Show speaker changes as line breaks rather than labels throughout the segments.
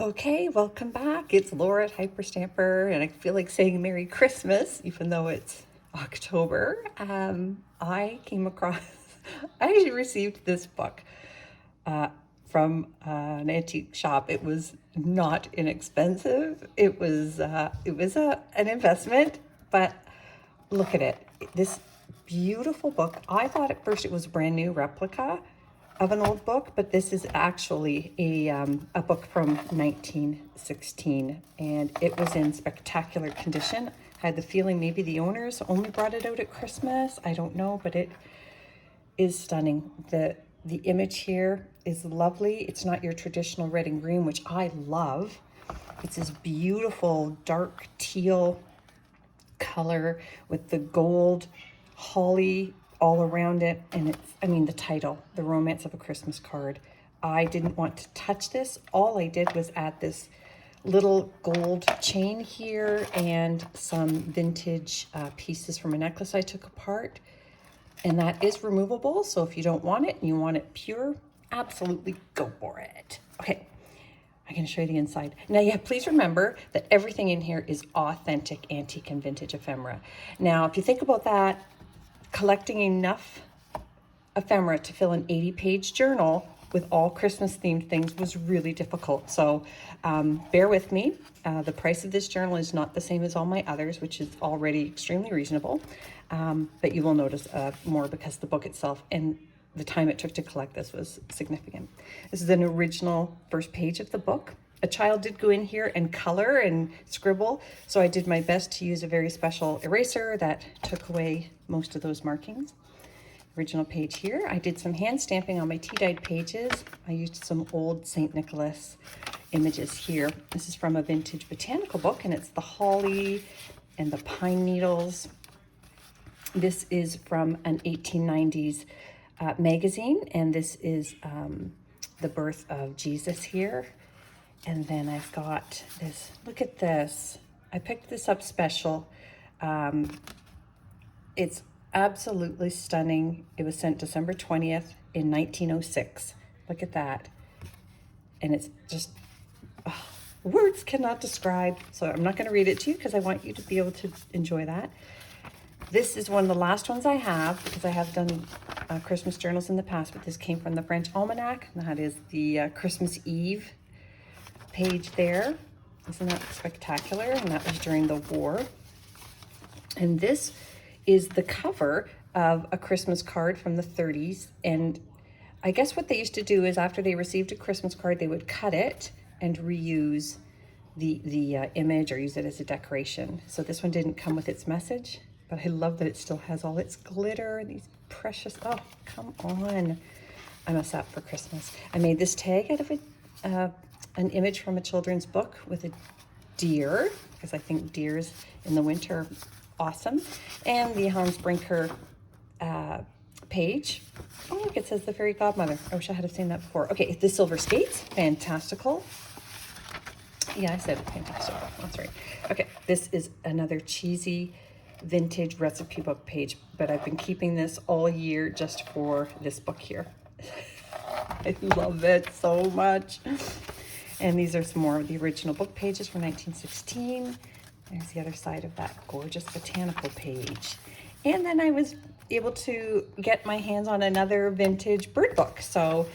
Okay, welcome back. It's Laura at Hyperstamper, and I feel like saying Merry Christmas, even though it's October. I came across, I actually received this book from an antique shop. It was not inexpensive. It was an investment, but look at it. This beautiful book. I thought at first it was a brand new replica of an old book, but this is actually a book from 1916, and it was in spectacular condition. I had the feeling maybe the owners only brought it out at Christmas. I don't know, but it is stunning. The image here is lovely. It's not your traditional red and green, which I love. It's this beautiful dark teal color with the gold holly all around it. And it's, I mean, the title, The Romance of a Christmas Card. I didn't want to touch this. All I did was add this little gold chain here and some vintage pieces from a necklace I took apart. And that is removable. So if you don't want it and you want it pure, absolutely go for it. Okay. I'm going to show you the inside. Now, yeah, please remember that everything in here is authentic antique and vintage ephemera. Now, if you think about that, collecting enough ephemera to fill an 80-page journal with all Christmas-themed things was really difficult. So bear with me. The price of this journal is not the same as all my others, which is already extremely reasonable. But you will notice more because the book itself and the time it took to collect this was significant. This is an original first page of the book. A child did go in here and color and scribble, so I did my best to use a very special eraser that took away most of those markings. Original page here. I did some hand stamping on my tea-dyed pages. I used some old St. Nicholas images here. This is from a vintage botanical book, and it's the holly and the pine needles. This is from an 1890s magazine, and this is the birth of Jesus here. And then I've got this, look at this. I picked this up special. It's absolutely stunning. It was sent December 20th in 1906. Look at that. And it's just, words cannot describe. So I'm not going to read it to you because I want you to be able to enjoy that. This is one of the last ones I have because I have done Christmas journals in the past, but this came from the French Almanac. And that is the Christmas Eve page there. Isn't that spectacular? And that was during the war. And this is the cover of a Christmas card from the 30s. And I guess what they used to do is after they received a Christmas card, they would cut it and reuse the image or use it as a decoration. So this one didn't come with its message, but I love that it still has all its glitter and these precious, oh, come on. I'm a sap for Christmas. I made this tag out of an image from a children's book with a deer, because I think deers in the winter are awesome. And the Hans Brinker page. Oh, look, it says the Fairy Godmother. I wish I had seen that before. Okay, the Silver Skates, fantastical. Yeah, I said fantastical, that's right. Okay, this is another cheesy vintage recipe book page, but I've been keeping this all year just for this book here. I love it so much. And these are some more of the original book pages from 1916. There's the other side of that gorgeous botanical page. And then I was able to get my hands on another vintage bird book. So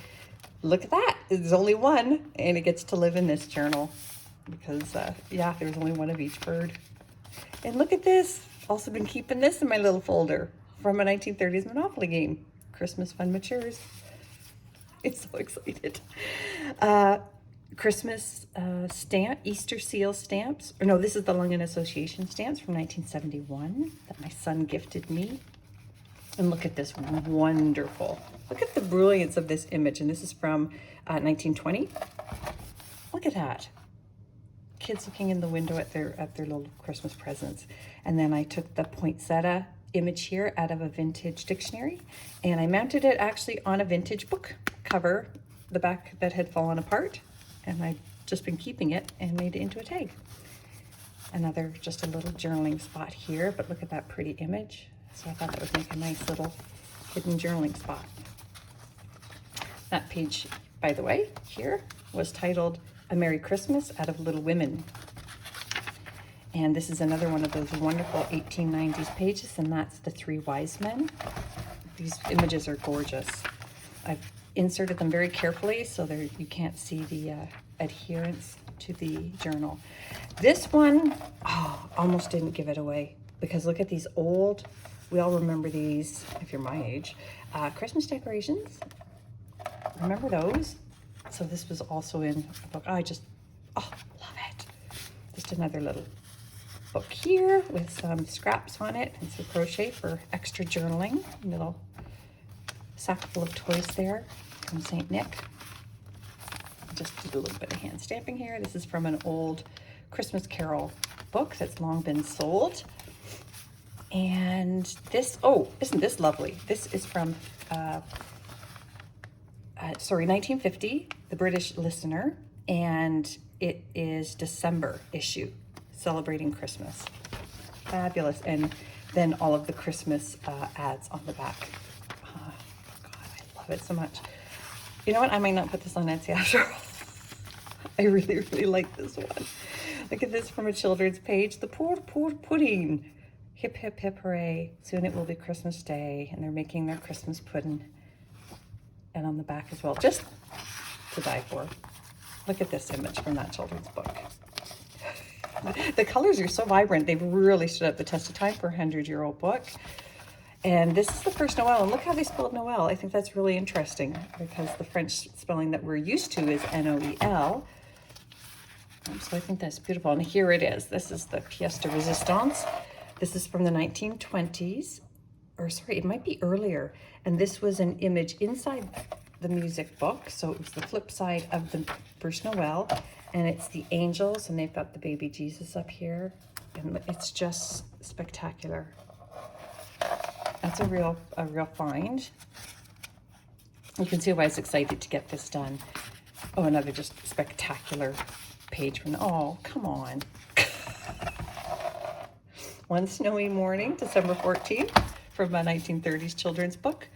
look at that. There's only one, and it gets to live in this journal because, yeah, there's only one of each bird. And look at this. Also been keeping this in my little folder from a 1930s Monopoly game. Christmas Fun Matures. I'm so excited. Christmas stamp, Easter seal stamps. Or no, this is the London Association stamps from 1971 that my son gifted me. And look at this wonderful. Look at the brilliance of this image. And this is from 1920. Look at that. Kids looking in the window at their little Christmas presents. And then I took the poinsettia image here out of a vintage dictionary, and I mounted it actually on a vintage book cover, the back that had fallen apart, and I've just been keeping it and made it into a tag. Another, just a little journaling spot here, but look at that pretty image. So I thought that would make a nice little hidden journaling spot. That page, by the way, here was titled A Merry Christmas out of Little Women. And this is another one of those wonderful 1890s pages, and that's the Three Wise Men. These images are gorgeous. I've inserted them very carefully so you can't see the adherence to the journal. This one, oh, almost didn't give it away, because look at these old, we all remember these, if you're my age, Christmas decorations. Remember those? So this was also in a book. I just, oh, love it. Just another little book here with some scraps on it and some crochet for extra journaling. A little sack full of toys there from St. Nick. Just did a little bit of hand stamping here. This is from an old Christmas Carol book that's long been sold. And this, oh, isn't this lovely? This is from, 1950, The British Listener, and it is December issue, celebrating Christmas. Fabulous. And then all of the Christmas ads on the back. God, I love it so much. You know what? I might not put this on Etsy after all. I really, really like this one. Look at this from a children's page. The poor pudding. Hip, hip, hip, hooray. Soon it will be Christmas Day, and they're making their Christmas pudding. And on the back as well, just to die for. Look at this image from that children's book. The colors are so vibrant. They've really stood up the test of time for a 100-year-old book. And this is the first Noel, and look how they spelled Noel. I think that's really interesting, because the French spelling that we're used to is N-O-E-L. So I think that's beautiful. And here it is. This is the pièce de résistance. This is from the 1920s, or sorry, it might be earlier. And this was an image inside the music book. So it was the flip side of the first Noel, and it's the angels, and they've got the baby Jesus up here. And it's just spectacular. That's a real find. You can see why I was excited to get this done. Oh, another just spectacular page from, oh, come on. One Snowy Morning, December 14th, from a 1930s children's book.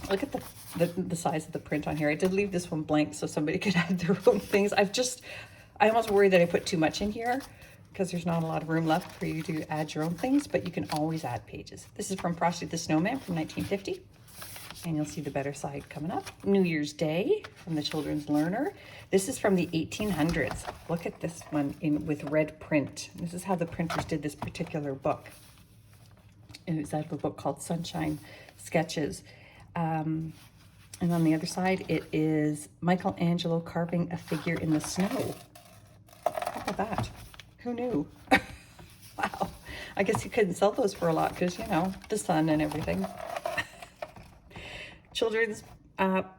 Look at the size of the print on here. I did leave this one blank so somebody could add their own things. I almost worry that I put too much in here, because there's not a lot of room left for you to add your own things, but you can always add pages. This is from Frosty the Snowman from 1950. And you'll see the better side coming up. New Year's Day from the Children's Learner. This is from the 1800s. Look at this one with red print. This is how the printers did this particular book. And it was out of a book called Sunshine Sketches. And on the other side, it is Michelangelo carving a figure in the snow. How about that? Who knew? Wow. I guess you couldn't sell those for a lot because, you know, the sun and everything. Children's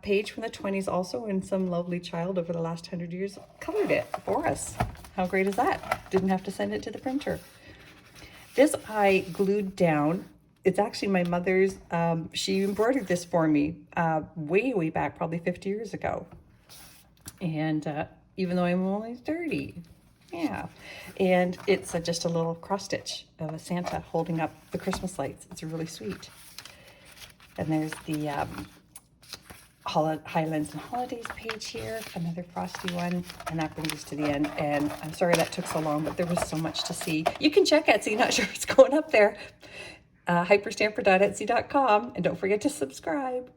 page from the 20s also, and some lovely child over the last 100 years colored it for us. How great is that? Didn't have to send it to the printer. This I glued down. It's actually my mother's. She embroidered this for me way back, probably 50 years ago. And even though I'm only 30, yeah. And it's just a little cross stitch of a Santa holding up the Christmas lights. It's really sweet. And there's the Highlands and Holidays page here, another Frosty one, and that brings us to the end. And I'm sorry that took so long, but there was so much to see. You can check Etsy, not sure it's going up there. Hyperstamper.etsy.com, and don't forget to subscribe.